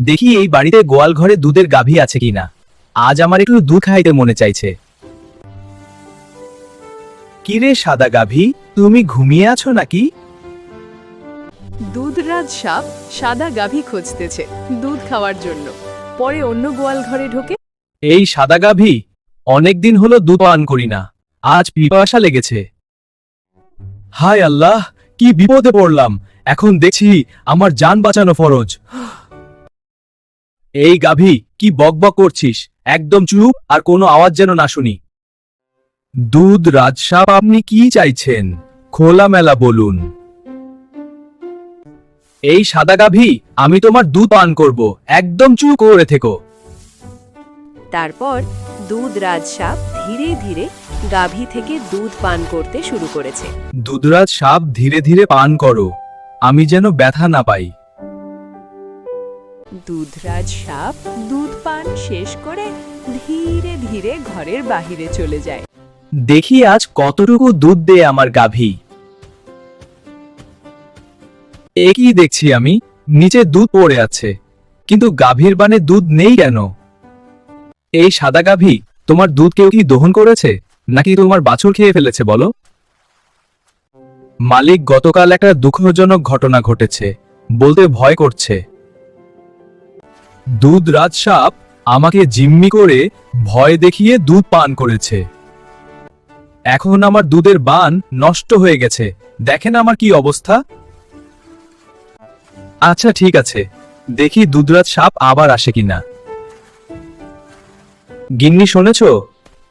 দেখি এই বাড়িতে গোয়াল ঘরে দুধের গাভী আছে কিনা। আজ আমার একটু দুধ খাইতে মনে চাইছে। কিরে সাদা গাভী, তুমি ঘুমিয়ে আছো নাকি? দুধরাজ সাপ সাদা গাভী খুঁজতেছে দুধ খাওয়ার জন্য। পরে অন্য গোয়াল ঘরে ঢোকে। এই সাদা গাভী, অনেকদিন হলো দুধ পান করি না, আজ পিপাসা লেগেছে। হায় আল্লাহ, কি বিপদে পড়লাম! এখন দেখছি আমার জান বাঁচানো ফরজ। এই গাভী, কি বকবক করছিস? একদম চুপ, আর কোনো আওয়াজ যেন না শুনি। দুধ রাজসাপ, আপনি কি চাইছেন? খোলামেলা বলুন। এই সাদা গাভী, আমি তোমার দুধ পান করব, একদম চুপ করে থেকো। তারপর দুধরাজ সাপ ধীরে ধীরে গাভী থেকে দুধ পান করতে শুরু করেছে। দুধরাজ সাপ, ধীরে ধীরে পান করো, আমি যেন ব্যথা না পাই। দুধরাজ সাপ দুধ পান শেষ করে ধীরে ধীরে ঘরের বাহিরে চলে যায়। দেখি আজ কতটুকু দুধ দেয় আমার গাভী। একই দেখছি আমি, নিচে দুধ পড়ে আছে, কিন্তু গাভীর বানে দুধ নেই কেন? এই সাদা গাভী, তোমার দুধ কেউ কি দহন করেছে, নাকি তোমার বাছুর খেয়ে ফেলেছে বলো? মালিক, গতকাল একটা দুঃখজনক ঘটনা ঘটেছে, বলতে ভয় করছে। দুধরাজ সাপ আমাকে জিম্মি করে ভয় দেখিয়ে দুধ পান করেছে। এখন আমার দুধের বান নষ্ট হয়ে গেছে, দেখেন আমার কি অবস্থা। আচ্ছা ঠিক আছে, দেখি দুধরাজ সাপ আবার আসে কিনা। গিন্নি শুনেছ,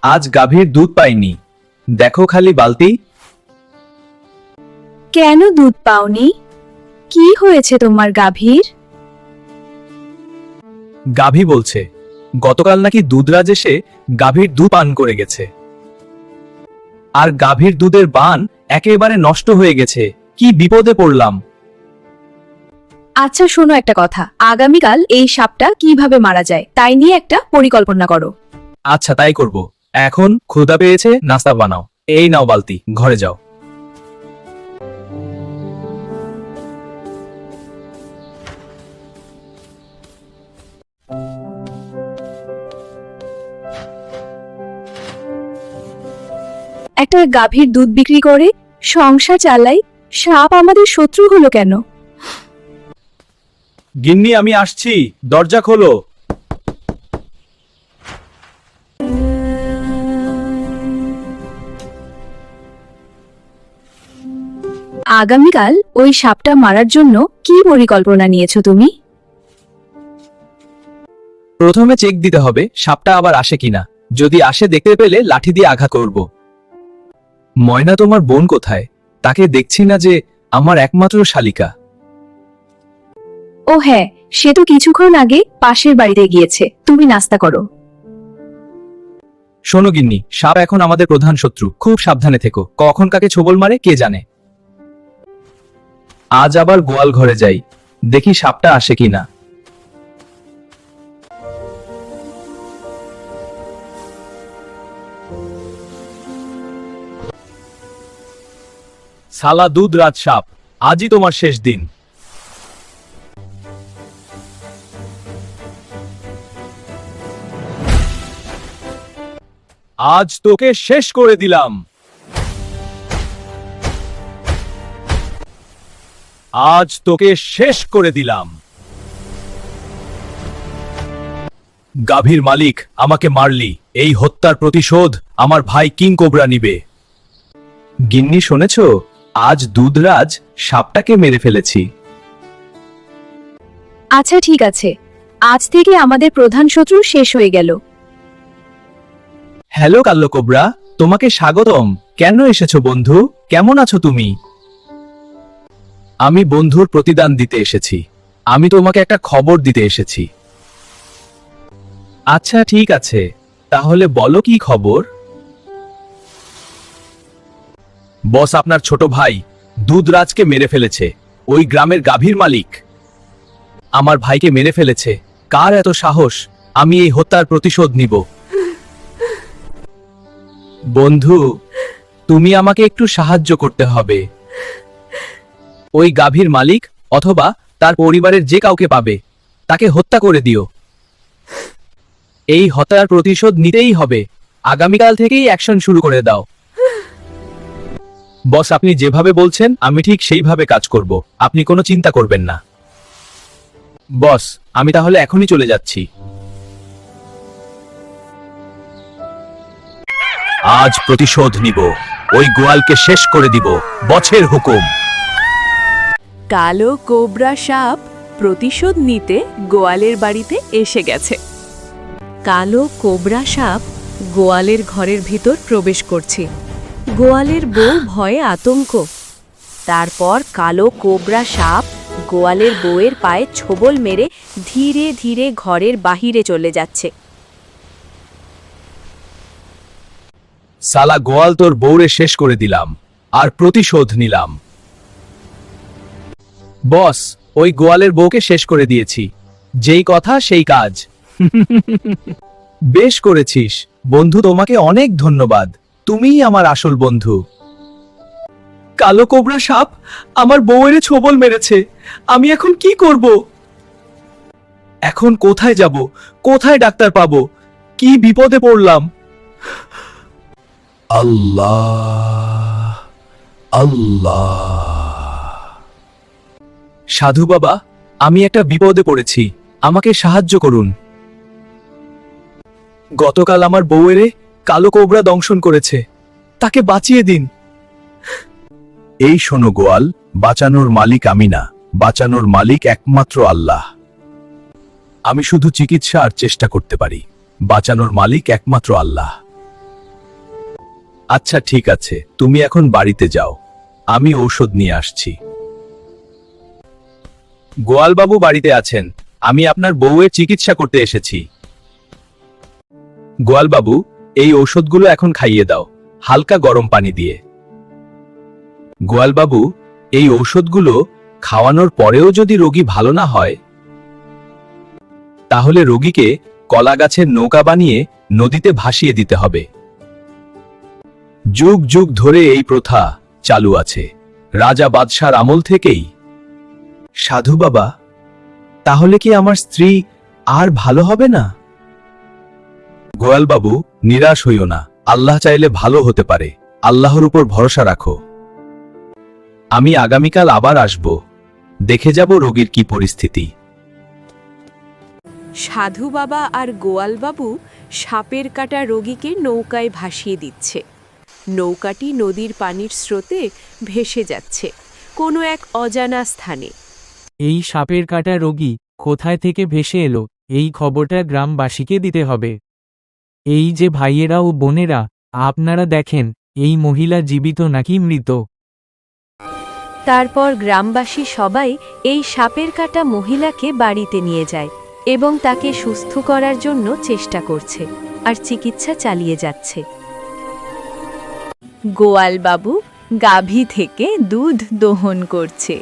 আজ গাভীর দুধ পাইনি, দেখো খালি বালতি। কেন দুধ পাওনি? কি হয়েছে তোমার গাভীর? গাভী বলছে গতকাল নাকি দুধরাজ এসে গাভীর দুধ পান করে গেছে, আর গাভীর দুধের বান একেবারে নষ্ট হয়ে গেছে। কি বিপদে পড়লাম। আচ্ছা শোনো একটা কথা, আগামীকাল এই সাপটা কিভাবে মারা যায় তাই নিয়ে একটা পরিকল্পনা করো। আচ্ছা তাই করব। এখন ক্ষুধা পেয়েছে, নাস্তা বানাও। এই নাও বালতি, ঘরে যাও। একটা গাভীর দুধ বিক্রি করে সংসার চালাই, সাপ আমাদের শত্রু হলো কেন? গিন্নি, আমি আসছি, দরজা খোলো। আগামীকাল ওই সাপটা মারার জন্য কি পরিকল্পনা নিয়েছো তুমি? প্রথমে চেক দিতে হবে সাপটা আবার আসে কিনা। যদি আসে দেখতে পেলে লাঠি দিয়ে আঘাত করব। ময়না তোমার বোন কোথায়? তাকে দেখছি না যে, আমার একমাত্র শালিকা। ও হ্যাঁ, সে তো কিছুক্ষণ আগে পাশের বাড়িতে গিয়েছে, তুমি নাস্তা করো। শোনো গিন্নি, সাপ এখন আমাদের প্রধান শত্রু, খুব সাবধানে থেকো, কখন কাকে ছোবল মারে কে জানে। আজ আবার গোয়াল ঘরে যাই, দেখি সাপটা আসে কিনা। সালা দুধরাজ সাপ, আজই তোমার শেষ দিন। আজ তোকে শেষ করে দিলাম। আজ তোকে শেষ করে দিলাম। গাভীর মালিক, আমাকে মারলি, এই হত্যার প্রতিশোধ আমার ভাই কিং কোবরা নিবে। গিন্নি শুনেছ, আজ দুধরাজ সাপটাকে মেরে ফেলেছি। আচ্ছা ঠিক আছে, আজ থেকে আমাদের প্রধান শত্রু শেষ হয়ে গেল। হ্যালো কাল্লো কোবরা, তোমাকে স্বাগতম। কেন এসেছো বন্ধু? কেমন আছো তুমি? আমি বন্ধুর প্রতিদান দিতে এসেছি। আমি তোমাকে একটা খবর দিতে এসেছি। আচ্ছা ঠিক আছে, তাহলে বলো কি খবর? বস, আপনার ছোট ভাই দুধরাজকে মেরে ফেলেছে। ওই গ্রামের গাভীর মালিক আমার ভাইকে মেরে ফেলেছে। কার এত সাহস? আমি এই হত্যার প্রতিশোধ নিব। বন্ধু, তুমি আমাকে একটু সাহায্য করতে হবে। ওই গাভীর মালিক অথবা তার পরিবারের যে কাউকে পাবে, তাকে হত্যা করে দিও। এই হত্যার প্রতিশোধ নিতেই হবে। আগামীকাল থেকেই অ্যাকশন শুরু করে দাও। বস, আপনি যেভাবে বলছেন আমি ঠিক সেইভাবে কাজ করব। আপনি কোনো চিন্তা করবেন না। বস, আমি তাহলে এখনই চলে যাচ্ছি। আজ প্রতিশোধ নিব। ওই গোয়ালকে শেষ করে দিব। বছের হুকুম। কালো কোবরা সাপ প্রতিশোধ নিতে গোয়ালের বাড়িতে এসে গেছে। কালো কোবরা সাপ গোয়ালের ঘরের ভিতর প্রবেশ করছে। গোয়ালের বউ ভয়ে আতঙ্ক। তারপর কালো কোবরা সাপ গোয়ালের বউয়ের পায়ে ছোবল মেরে ধীরে ধীরে ঘরের বাহিরে চলে যাচ্ছে। সালা গোয়াল, তোর বউরে শেষ করে দিলাম আর প্রতিশোধ নিলাম। বস, ওই গোয়ালের বউকে শেষ করে দিয়েছি। যেই কথা সেই কাজ। বেশ করেছিস বন্ধু, তোমাকে অনেক ধন্যবাদ। তুমিই আমার আসল বন্ধু। কালো কোবরা সাপ আমার বউয়ের ছোবল মেরেছে। আমি এখন কি করব? এখন কোথায় যাব? কোথায় ডাক্তার পাবো? কি বিপদে পড়লাম! আল্লাহ আল্লাহ। সাধু বাবা, আমি একটা বিপদে পড়েছি, আমাকে সাহায্য করুন। গতকাল আমার বউয়েরে কালো কোবরা দংশন করেছে, তাকে বাঁচিয়ে দিন। এই শোনো গোয়াল, বাঁচানোর মালিক আমি না, বাঁচানোর মালিক একমাত্র আল্লাহ। আমি শুধু চিকিৎসা আর চেষ্টা করতে পারি, বাঁচানোর মালিক একমাত্র আল্লাহ। আচ্ছা ঠিক আছে, তুমি এখন বাড়িতে যাও, আমি ঔষধ নিয়ে আসছি। গোয়ালবাবু বাড়িতে আছেন? আমি আপনার বউয়ের চিকিৎসা করতে এসেছি। গোয়ালবাবু, এই ঔষধগুলো এখন খাইয়ে দাও, হালকা গরম পানি দিয়ে। গোয়ালবাবু, এই ঔষধগুলো খাওয়ানোর পরেও যদি রোগী ভালো না হয়, তাহলে রোগীকে কলা গাছের নৌকা বানিয়ে নদীতে ভাসিয়ে দিতে হবে। যুগ যুগ ধরে এই প্রথা চালু আছে, রাজা বাদশার আমল থেকেই। সাধু বাবা, তাহলে কি আমার স্ত্রী আর ভালো হবে না? গোয়ালবাবু, নিরাশ হইও না, আল্লাহ চাইলে ভালো হতে পারে। আল্লাহর উপর ভরসা রাখো। আমি আগামীকাল আবার আসব, দেখে যাব রোগীর কি পরিস্থিতি। সাধু বাবা আর গোয়ালবাবু সাপের কাটা রোগীকে নৌকায় ভাসিয়ে দিচ্ছে। নৌকাটি নদীর পানির স্রোতে ভেসে যাচ্ছে কোনো এক অজানা স্থানে। এই সাপের কাটা রোগী কোথায় থেকে ভেসে এলো, এই খবরটা গ্রামবাসীকে দিতে হবে। এই যে ভাইয়েরা ও বোনেরা, আপনারা দেখেন এই মহিলা জীবিত নাকি মৃত। তারপর গ্রামবাসী সবাই এই সাপের কাটা মহিলাকে বাড়িতে নিয়ে যায় এবং তাকে সুস্থ করার জন্য চেষ্টা করছে আর চিকিৎসা চালিয়ে যাচ্ছে। গোয়ালবাবু গাভী থেকে দুধ দোহন করছে,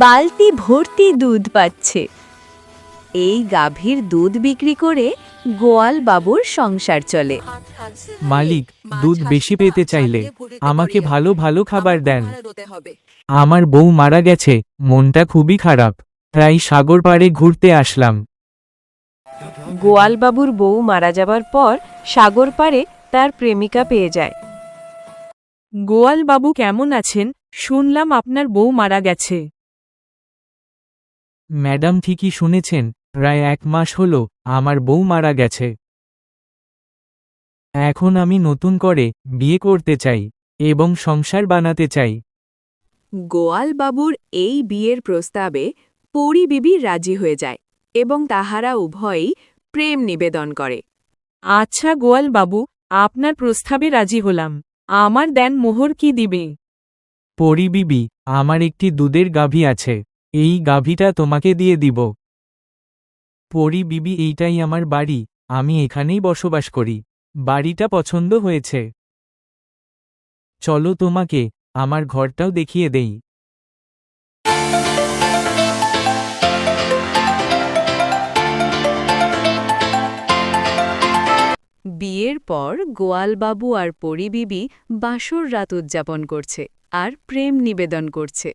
বালতি ভর্তি দুধ পাচ্ছে। এই গাভীর দুধ বিক্রি করে গোয়ালবাবুর সংসার চলে। মালিক, দুধ বেশি পেতে চাইলে আমাকে ভালো ভালো খাবার দেন। আমার বউ মারা গেছে, মনটা খুবই খারাপ, তাই সাগর পাড়ে ঘুরতে আসলাম। গোয়ালবাবুর বউ মারা যাবার পর সাগর পাড়ে তার প্রেমিকা পেয়ে যায়। গোয়ালবাবু কেমন আছেন? শুনলাম আপনার বউ মারা গেছে। ম্যাডাম ঠিকই শুনেছেন, প্রায় 1 মাস হলো আমার বউ মারা গেছে। এখন আমি নতুন করে বিয়ে করতে চাই এবং সংসার বানাতে চাই। গোয়ালবাবুর এই বিয়ের প্রস্তাবে পরী বিবি রাজি হয়ে যায় এবং তাহারা উভয়ই প্রেম নিবেদন করে। আচ্ছা গোয়ালবাবু, আপনার প্রস্তাবে রাজি হলাম। আমার দেন মোহর কি দিবে? পরি বিবি, আমার একটি দুধের গাভী আছে, এই গাভীটা তোমাকে দিয়ে দিব। পরি বিবি, এইটাই আমার বাড়ি, আমি এখানেই বসবাস করি। বাড়িটা পছন্দ হয়েছে, চলো তোমাকে আমার ঘরটাও দেখিয়ে দেই। বিয়ের পর গোয়ালবাবু আর পরী বিবি বাসর রাত উদযাপন করছে আর প্রেম নিবেদন করছে।